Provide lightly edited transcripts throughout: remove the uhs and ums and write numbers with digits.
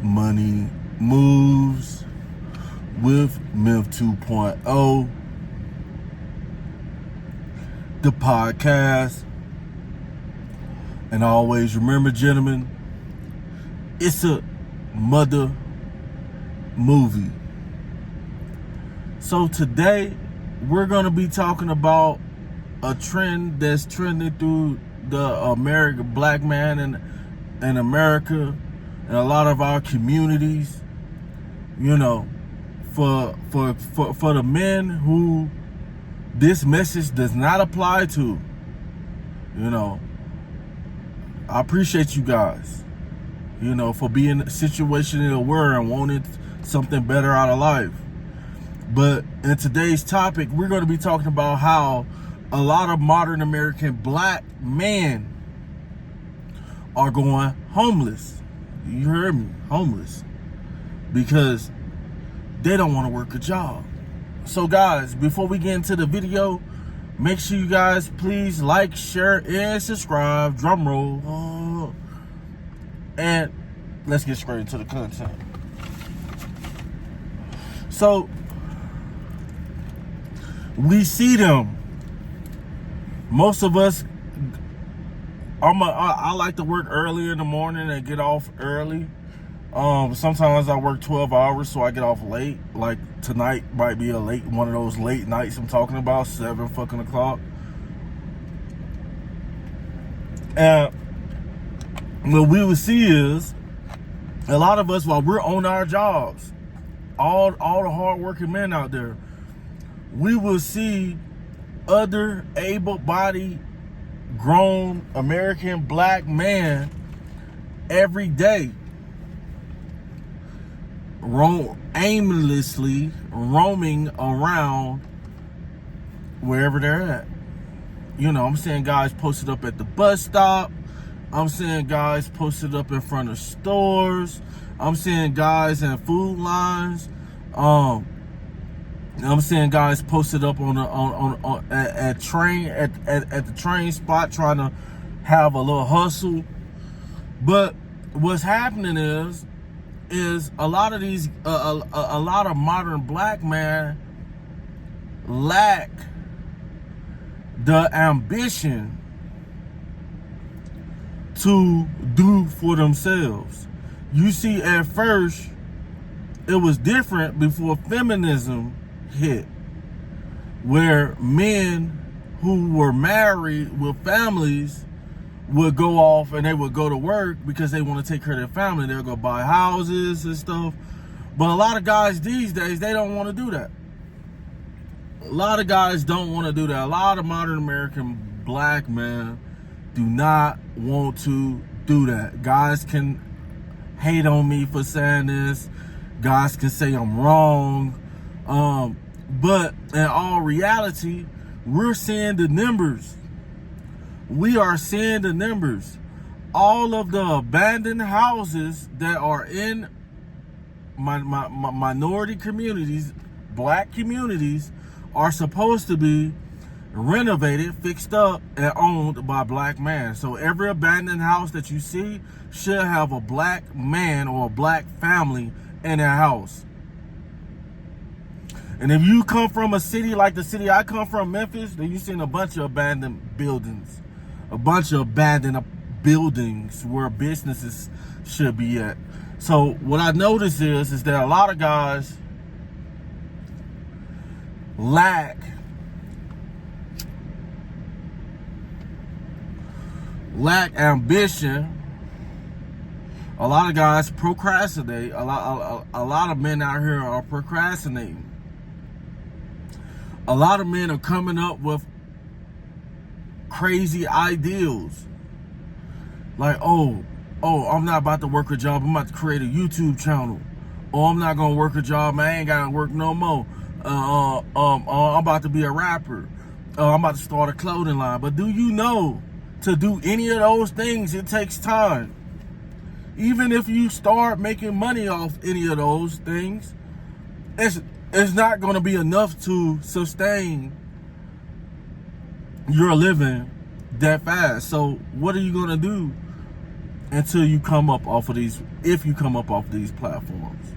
Money Moves with Myth 2.0, the podcast. And always remember, gentlemen, it's a mother movie. So today we're going to be talking about a trend that's trending through the black man in America and a lot of our communities. You know, for the men who this message does not apply to, you know, I appreciate you guys, you know, for being situationally aware and wanting something better out of life. But in today's topic, we're going to be talking about how a lot of modern American black men are going homeless. You heard me, homeless. Because they don't want to work a job. So guys, before we get into the video, make sure you guys please like, share, and subscribe. Drum roll. And let's get straight into the content. So we see them. Most of us, I like to work early in the morning and get off early. Sometimes I work 12 hours, so I get off late. Like tonight might be one of those late nights I'm talking about, 7 fucking o'clock. And what we would see is a lot of us, while we're on our jobs, all the hard-working men out there, we will see other able-bodied, grown American black men every day aimlessly roaming around wherever they're at. You know, I'm seeing guys posted up at the bus stop. I'm seeing guys posted up in front of stores. I'm seeing guys in food lines. I'm seeing guys posted up at the train spot trying to have a little hustle. But what's happening is a lot of these a lot of modern black men lack the ambition to do for themselves. You see, at first it was different before feminism hit, where men who were married with families would go off and they would go to work because they want to take care of their family. They'll go buy houses and stuff. But a lot of guys these days, they don't want to do that. A lot of guys don't want to do that. A lot of modern American black men do not want to do that. Guys can hate on me for saying this. Guys can say I'm wrong. But in all reality, we're seeing the numbers. We are seeing the numbers. All of the abandoned houses that are in my minority communities, black communities, are supposed to be renovated, fixed up, and owned by black men. So every abandoned house that you see should have a black man or a black family in their house. And if you come from a city like the city I come from, Memphis, then you've seen a bunch of abandoned buildings. A bunch of abandoned buildings where businesses should be at. So what I notice is that a lot of guys lack ambition. A lot of guys procrastinate. A lot of men out here are procrastinating. A lot of men are coming up with crazy ideals. Like, oh, I'm not about to work a job. I'm about to create a YouTube channel. Oh, I'm not gonna work a job. I ain't gotta work no more. I'm about to be a rapper. I'm about to start a clothing line. But do you know, to do any of those things, it takes time. Even if you start making money off any of those things, it's not going to be enough to sustain your living that fast. So what are you going to do until you come up off of these, if you come up off these platforms.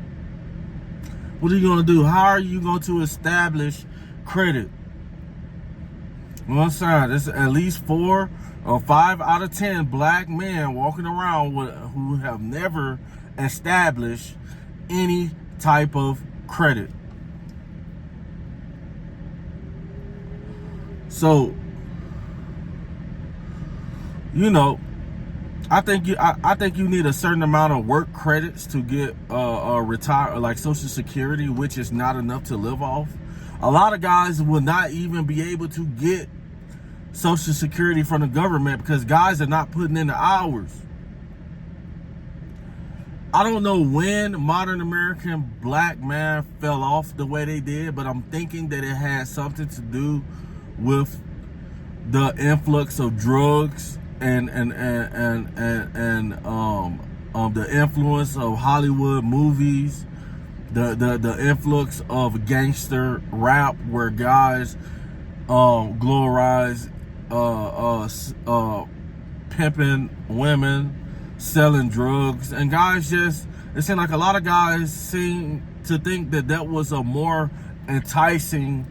What are you going to do? How are you going to establish credit? Well, I'm saying, there's at least 4 or 5 out of 10 black men walking around who have never established any type of credit. So, you know, I think you need a certain amount of work credits to get retire, like Social Security, which is not enough to live off. A lot of guys will not even be able to get Social Security from the government because guys are not putting in the hours. I don't know when modern American black man fell off the way they did, but I'm thinking that it had something to do with the influx of drugs and the influence of Hollywood movies, the influx of gangster rap, where guys glorize pimping women, selling drugs, and guys just, it seemed like a lot of guys seem to think that that was a more enticing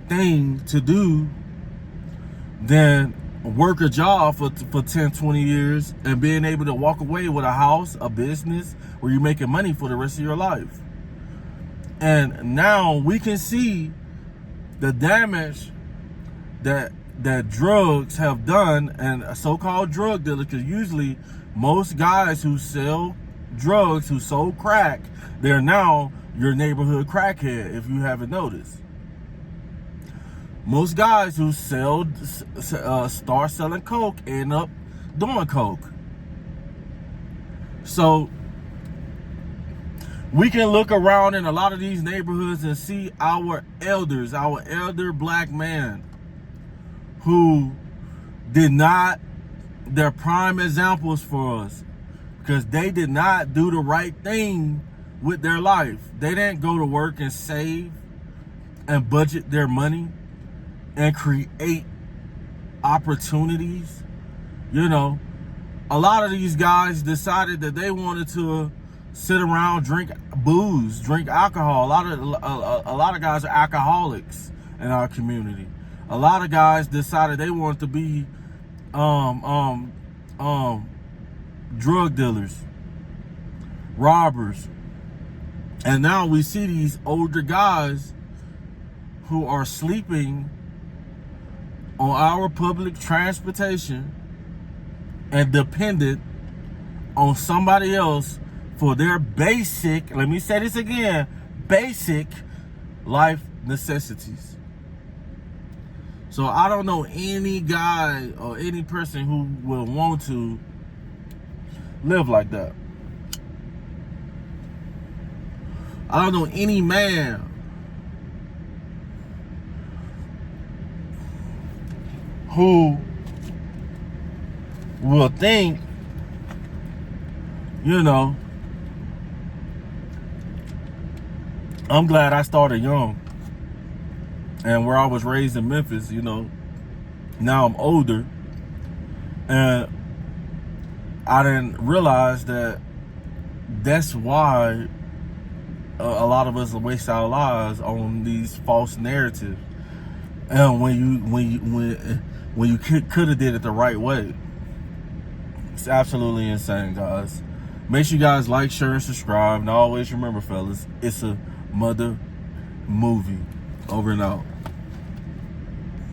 thing to do than work a job for 10, 20 years and being able to walk away with a house, a business, where you're making money for the rest of your life. And now we can see the damage that drugs have done, and so-called drug dealers, because usually most guys who sell drugs, who sold crack, they're now your neighborhood crackhead, if you haven't noticed. Most guys who start selling coke end up doing coke. So we can look around in a lot of these neighborhoods and see our elders, our elder black men, who did not, they're prime examples for us, because they did not do the right thing with their life. They didn't go to work and save and budget their money and create opportunities. You know, a lot of these guys decided that they wanted to sit around, drink booze, drink alcohol. A lot of guys are alcoholics in our community. A lot of guys decided they wanted to be drug dealers, robbers. And now we see these older guys who are sleeping on our public transportation and dependent on somebody else for their basic, let me say this again, basic life necessities. So I don't know any guy or any person who will want to live like that. I don't know any man who will think, you know, I'm glad I started young. And where I was raised in Memphis, you know, now I'm older, and I didn't realize that that's why a lot of us waste our lives on these false narratives. And when you could have did it the right way. It's absolutely insane, guys. Make sure you guys like, share, and subscribe. And always remember, fellas, it's a mother movie. Over and out.